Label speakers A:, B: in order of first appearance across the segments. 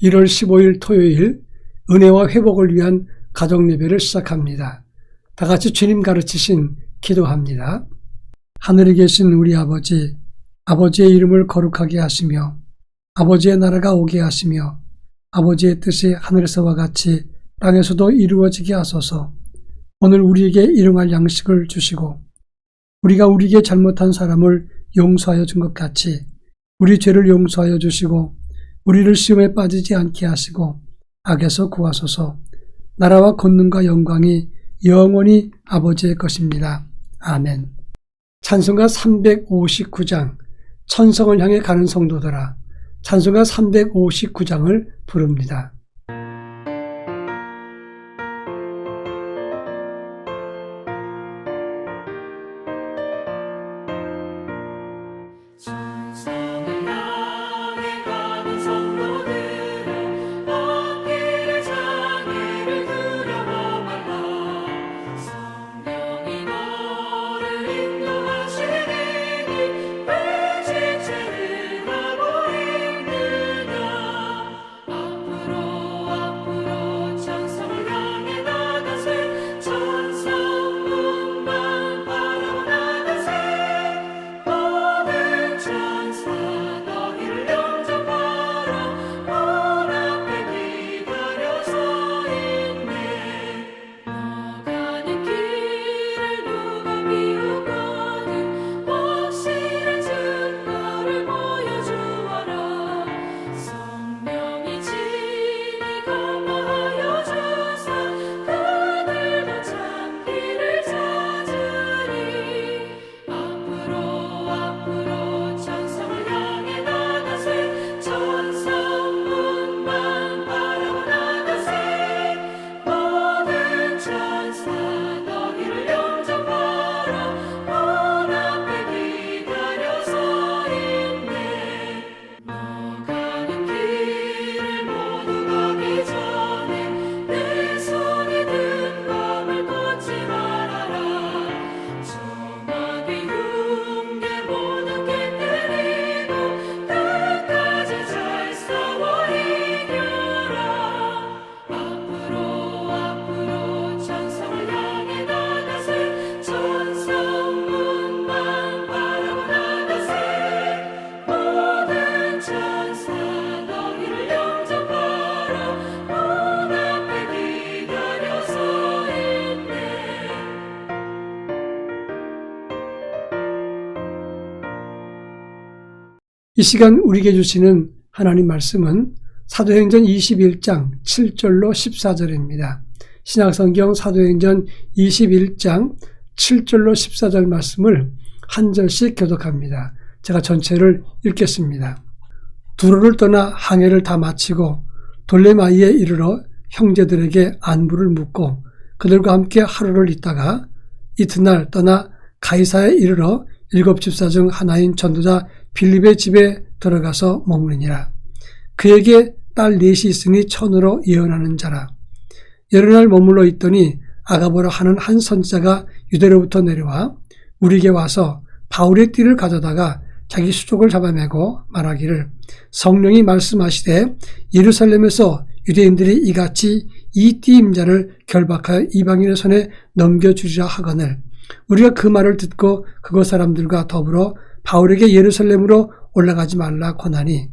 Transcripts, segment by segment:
A: 1월 15일 토요일 은혜와 회복을 위한 가정예배를 시작합니다. 다 같이 주님 가르치신 기도합니다. 하늘에 계신 우리 아버지, 아버지의 이름을 거룩하게 하시며 아버지의 나라가 오게 하시며 아버지의 뜻이 하늘에서와 같이 땅에서도 이루어지게 하소서. 오늘 우리에게 일용할 양식을 주시고 우리가 우리에게 잘못한 사람을 용서하여 준 것 같이 우리 죄를 용서하여 주시고 우리를 시험에 빠지지 않게 하시고 악에서 구하소서. 나라와 권능과 영광이 영원히 아버지의 것입니다. 아멘. 찬송가 359장 천성을 향해 가는 성도들아, 찬송가 359장을 부릅니다. 이 시간 우리에게 주시는 하나님 말씀은 사도행전 21장 7절로 14절입니다. 신약성경 사도행전 21장 7절로 14절 말씀을 한 절씩 교독합니다. 제가 전체를 읽겠습니다. 두로를 떠나 항해를 다 마치고 돌레마이에 이르러 형제들에게 안부를 묻고 그들과 함께 하루를 있다가 이튿날 떠나 가이사에 이르러 7집사 중 하나인 전도자 빌립의 집에 들어가서 머무르니라. 그에게 딸 넷이 있으니 천으로 예언하는 자라. 여러 날 머물러 있더니 아가보라 하는 한 선지자가 유대로부터 내려와 우리에게 와서 바울의 띠를 가져다가 자기 수족을 잡아매고 말하기를 성령이 말씀하시되 예루살렘에서 유대인들이 이같이 이 띠 임자를 결박하여 이방인의 손에 넘겨주리라 하거늘 우리가 그 말을 듣고 그곳 사람들과 더불어 바울에게 예루살렘으로 올라가지 말라 권하니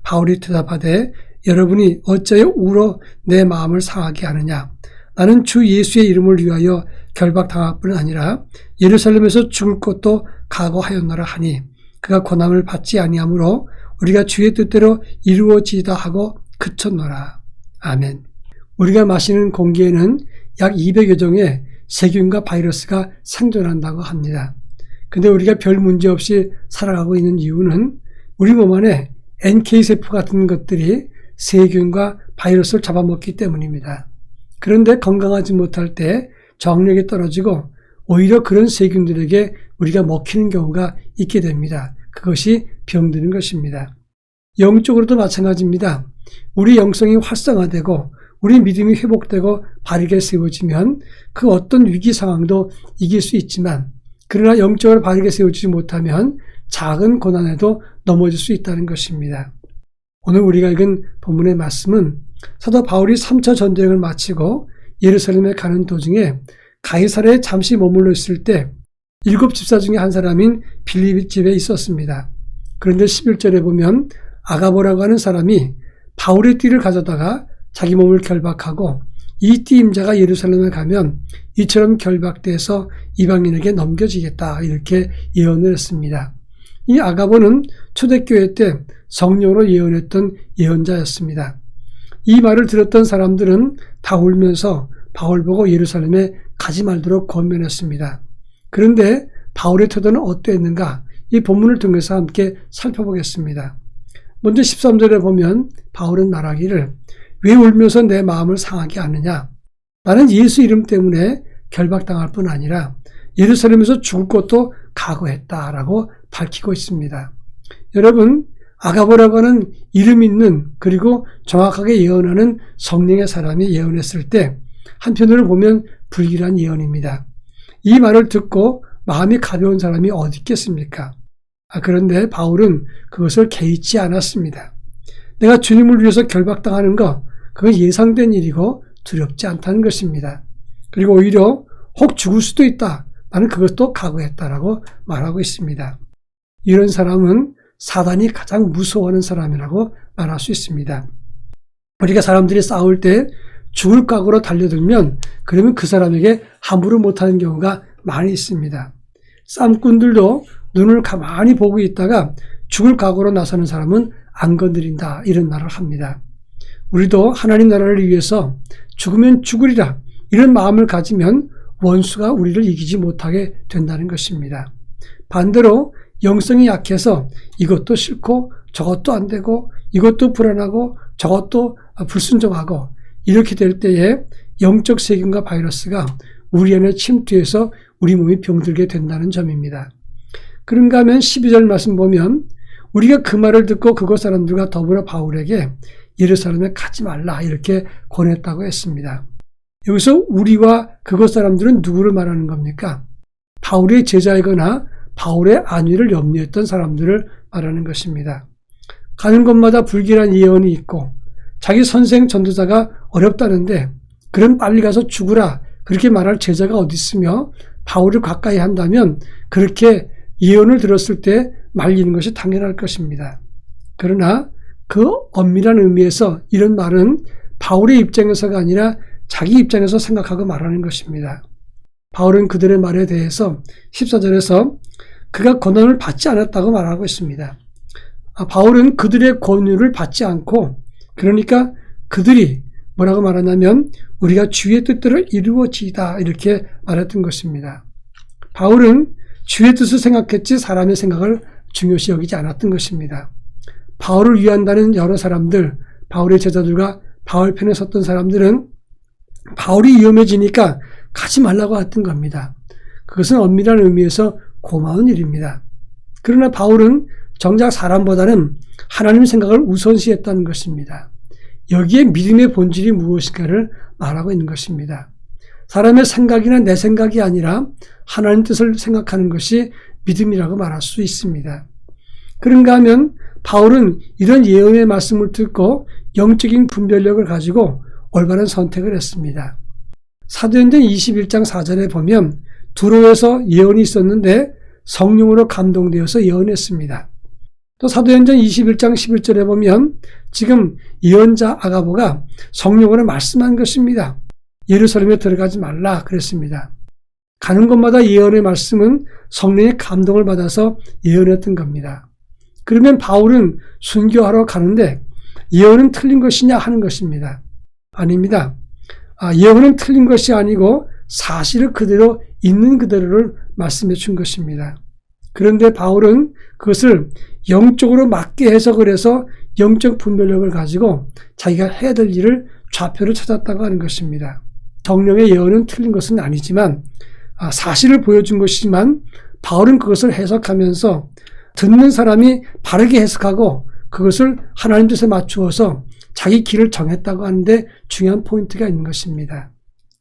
A: 바울이 대답하되 여러분이 어찌하여 울어 내 마음을 상하게 하느냐. 나는 주 예수의 이름을 위하여 결박당할 뿐 아니라 예루살렘에서 죽을 것도 각오하였노라 하니 그가 고난을 받지 아니하므로 우리가 주의 뜻대로 이루어지이다 하고 그쳤노라. 아멘. 우리가 마시는 공기에는 약 200여 종의 세균과 바이러스가 생존한다고 합니다. 근데 우리가 별 문제 없이 살아가고 있는 이유는 우리 몸 안에 NK세포 같은 것들이 세균과 바이러스를 잡아먹기 때문입니다. 그런데 건강하지 못할 때 정력이 떨어지고 오히려 그런 세균들에게 우리가 먹히는 경우가 있게 됩니다. 그것이 병드는 것입니다. 영적으로도 마찬가지입니다. 우리 영성이 활성화되고 우리 믿음이 회복되고 바르게 세워지면 그 어떤 위기 상황도 이길 수 있지만 그러나 영적으로 바르게 세워지지 못하면 작은 고난에도 넘어질 수 있다는 것입니다. 오늘 우리가 읽은 본문의 말씀은 사도 바울이 3차 전도여행을 마치고 예루살렘에 가는 도중에 가이사랴에 잠시 머물러 있을 때 7집사 중에 한 사람인 빌립 집에 있었습니다. 그런데 11절에 보면 아가보라고 하는 사람이 바울의 띠를 가져다가 자기 몸을 결박하고 이 띠 임자가 예루살렘에 가면 이처럼 결박돼서 이방인에게 넘겨지겠다, 이렇게 예언을 했습니다. 이 아가보는 초대교회 때 성령으로 예언했던 예언자였습니다. 이 말을 들었던 사람들은 다 울면서 바울 보고 예루살렘에 가지 말도록 권면했습니다. 그런데 바울의 태도는 어땠는가? 이 본문을 통해서 함께 살펴보겠습니다. 먼저 13절에 보면 바울은 말하기를 왜 울면서 내 마음을 상하게 하느냐? 나는 예수 이름 때문에 결박당할 뿐 아니라 예루살렘에서 죽을 것도 각오했다라고 밝히고 있습니다. 여러분, 아가보라고 하는 이름 있는 그리고 정확하게 예언하는 성령의 사람이 예언했을 때 한편으로 보면 불길한 예언입니다. 이 말을 듣고 마음이 가벼운 사람이 어디 있겠습니까? 그런데 바울은 그것을 개의치 않았습니다. 내가 주님을 위해서 결박당하는 거, 그건 예상된 일이고 두렵지 않다는 것입니다. 그리고 오히려 혹 죽을 수도 있다, 나는 그것도 각오했다라고 말하고 있습니다. 이런 사람은 사단이 가장 무서워하는 사람이라고 말할 수 있습니다. 우리가 사람들이 싸울 때 죽을 각오로 달려들면 그러면 그 사람에게 함부로 못하는 경우가 많이 있습니다. 쌈꾼들도 눈을 가만히 보고 있다가 죽을 각오로 나서는 사람은 안 건드린다, 이런 말을 합니다. 우리도 하나님 나라를 위해서 죽으면 죽으리라, 이런 마음을 가지면 원수가 우리를 이기지 못하게 된다는 것입니다. 반대로 영성이 약해서 이것도 싫고 저것도 안 되고 이것도 불안하고 저것도 불순종하고 이렇게 될 때에 영적 세균과 바이러스가 우리 안에 침투해서 우리 몸이 병들게 된다는 점입니다. 그런가 하면 12절 말씀 보면 우리가 그 말을 듣고 그곳 사람들과 더불어 바울에게 예루살렘에 가지 말라, 이렇게 권했다고 했습니다. 여기서 우리와 그곳 사람들은 누구를 말하는 겁니까? 바울의 제자이거나 바울의 안위를 염려했던 사람들을 말하는 것입니다. 가는 곳마다 불길한 예언이 있고 자기 선생 전도자가 어렵다는데 그럼 빨리 가서 죽으라, 그렇게 말할 제자가 어디 있으며 바울을 가까이 한다면 그렇게 예언을 들었을 때 말리는 것이 당연할 것입니다. 그러나 그 엄밀한 의미에서 이런 말은 바울의 입장에서가 아니라 자기 입장에서 생각하고 말하는 것입니다. 바울은 그들의 말에 대해서 14절에서 그가 권한을 받지 않았다고 말하고 있습니다. 바울은 그들의 권유를 받지 않고, 그러니까 그들이 뭐라고 말하냐면 우리가 주의 뜻대로 이루어지이다, 이렇게 말했던 것입니다. 바울은 주의 뜻을 생각했지 사람의 생각을 중요시 여기지 않았던 것입니다. 바울을 위한다는 여러 사람들, 바울의 제자들과 바울 편에 섰던 사람들은 바울이 위험해지니까 가지 말라고 했던 겁니다. 그것은 엄밀한 의미에서 고마운 일입니다. 그러나 바울은 정작 사람보다는 하나님 생각을 우선시했다는 것입니다. 여기에 믿음의 본질이 무엇인가를 말하고 있는 것입니다. 사람의 생각이나 내 생각이 아니라 하나님 뜻을 생각하는 것이 믿음이라고 말할 수 있습니다. 그런가 하면 바울은 이런 예언의 말씀을 듣고 영적인 분별력을 가지고 올바른 선택을 했습니다. 사도행전 21장 4절에 보면 두로에서 예언이 있었는데 성령으로 감동되어서 예언했습니다. 또 사도행전 21장 11절에 보면 지금 예언자 아가보가 성령으로 말씀한 것입니다. 예루살렘에 들어가지 말라 그랬습니다. 가는 곳마다 예언의 말씀은 성령의 감동을 받아서 예언했던 겁니다. 그러면 바울은 순교하러 가는데 예언은 틀린 것이냐 하는 것입니다. 아닙니다. 예언은 틀린 것이 아니고 사실을 그대로 있는 그대로를 말씀해 준 것입니다. 그런데 바울은 그것을 영적으로 맞게 해석을 해서 영적 분별력을 가지고 자기가 해야 될 일을 좌표를 찾았다고 하는 것입니다. 성령의 예언은 틀린 것은 아니지만 사실을 보여준 것이지만 바울은 그것을 해석하면서 듣는 사람이 바르게 해석하고 그것을 하나님 뜻에 맞추어서 자기 길을 정했다고 하는데 중요한 포인트가 있는 것입니다.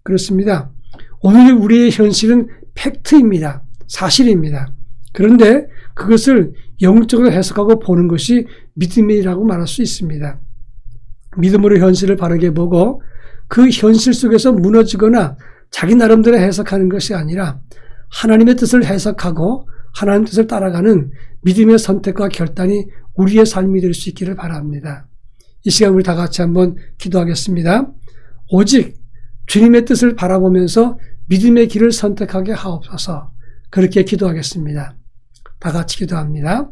A: 그렇습니다. 오늘 우리의 현실은 팩트입니다. 사실입니다. 그런데 그것을 영적으로 해석하고 보는 것이 믿음이라고 말할 수 있습니다. 믿음으로 현실을 바르게 보고 그 현실 속에서 무너지거나 자기 나름대로 해석하는 것이 아니라 하나님의 뜻을 해석하고 하나님의 뜻을 따라가는 믿음의 선택과 결단이 우리의 삶이 될 수 있기를 바랍니다. 이 시간 우리 다 같이 한번 기도하겠습니다. 오직 주님의 뜻을 바라보면서 믿음의 길을 선택하게 하옵소서. 그렇게 기도하겠습니다. 다 같이 기도합니다.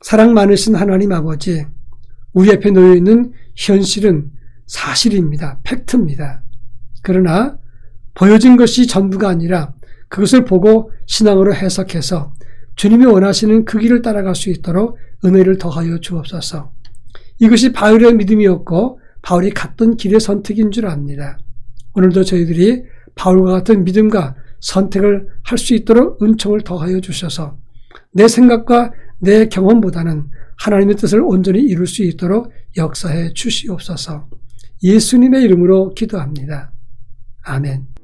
A: 사랑 많으신 하나님 아버지, 우리 앞에 놓여있는 현실은 사실입니다. 팩트입니다. 그러나 보여진 것이 전부가 아니라 그것을 보고 신앙으로 해석해서 주님이 원하시는 그 길을 따라갈 수 있도록 은혜를 더하여 주옵소서. 이것이 바울의 믿음이었고 바울이 갔던 길의 선택인 줄 압니다. 오늘도 저희들이 바울과 같은 믿음과 선택을 할 수 있도록 은총을 더하여 주셔서 내 생각과 내 경험보다는 하나님의 뜻을 온전히 이룰 수 있도록 역사해 주시옵소서. 예수님의 이름으로 기도합니다. 아멘.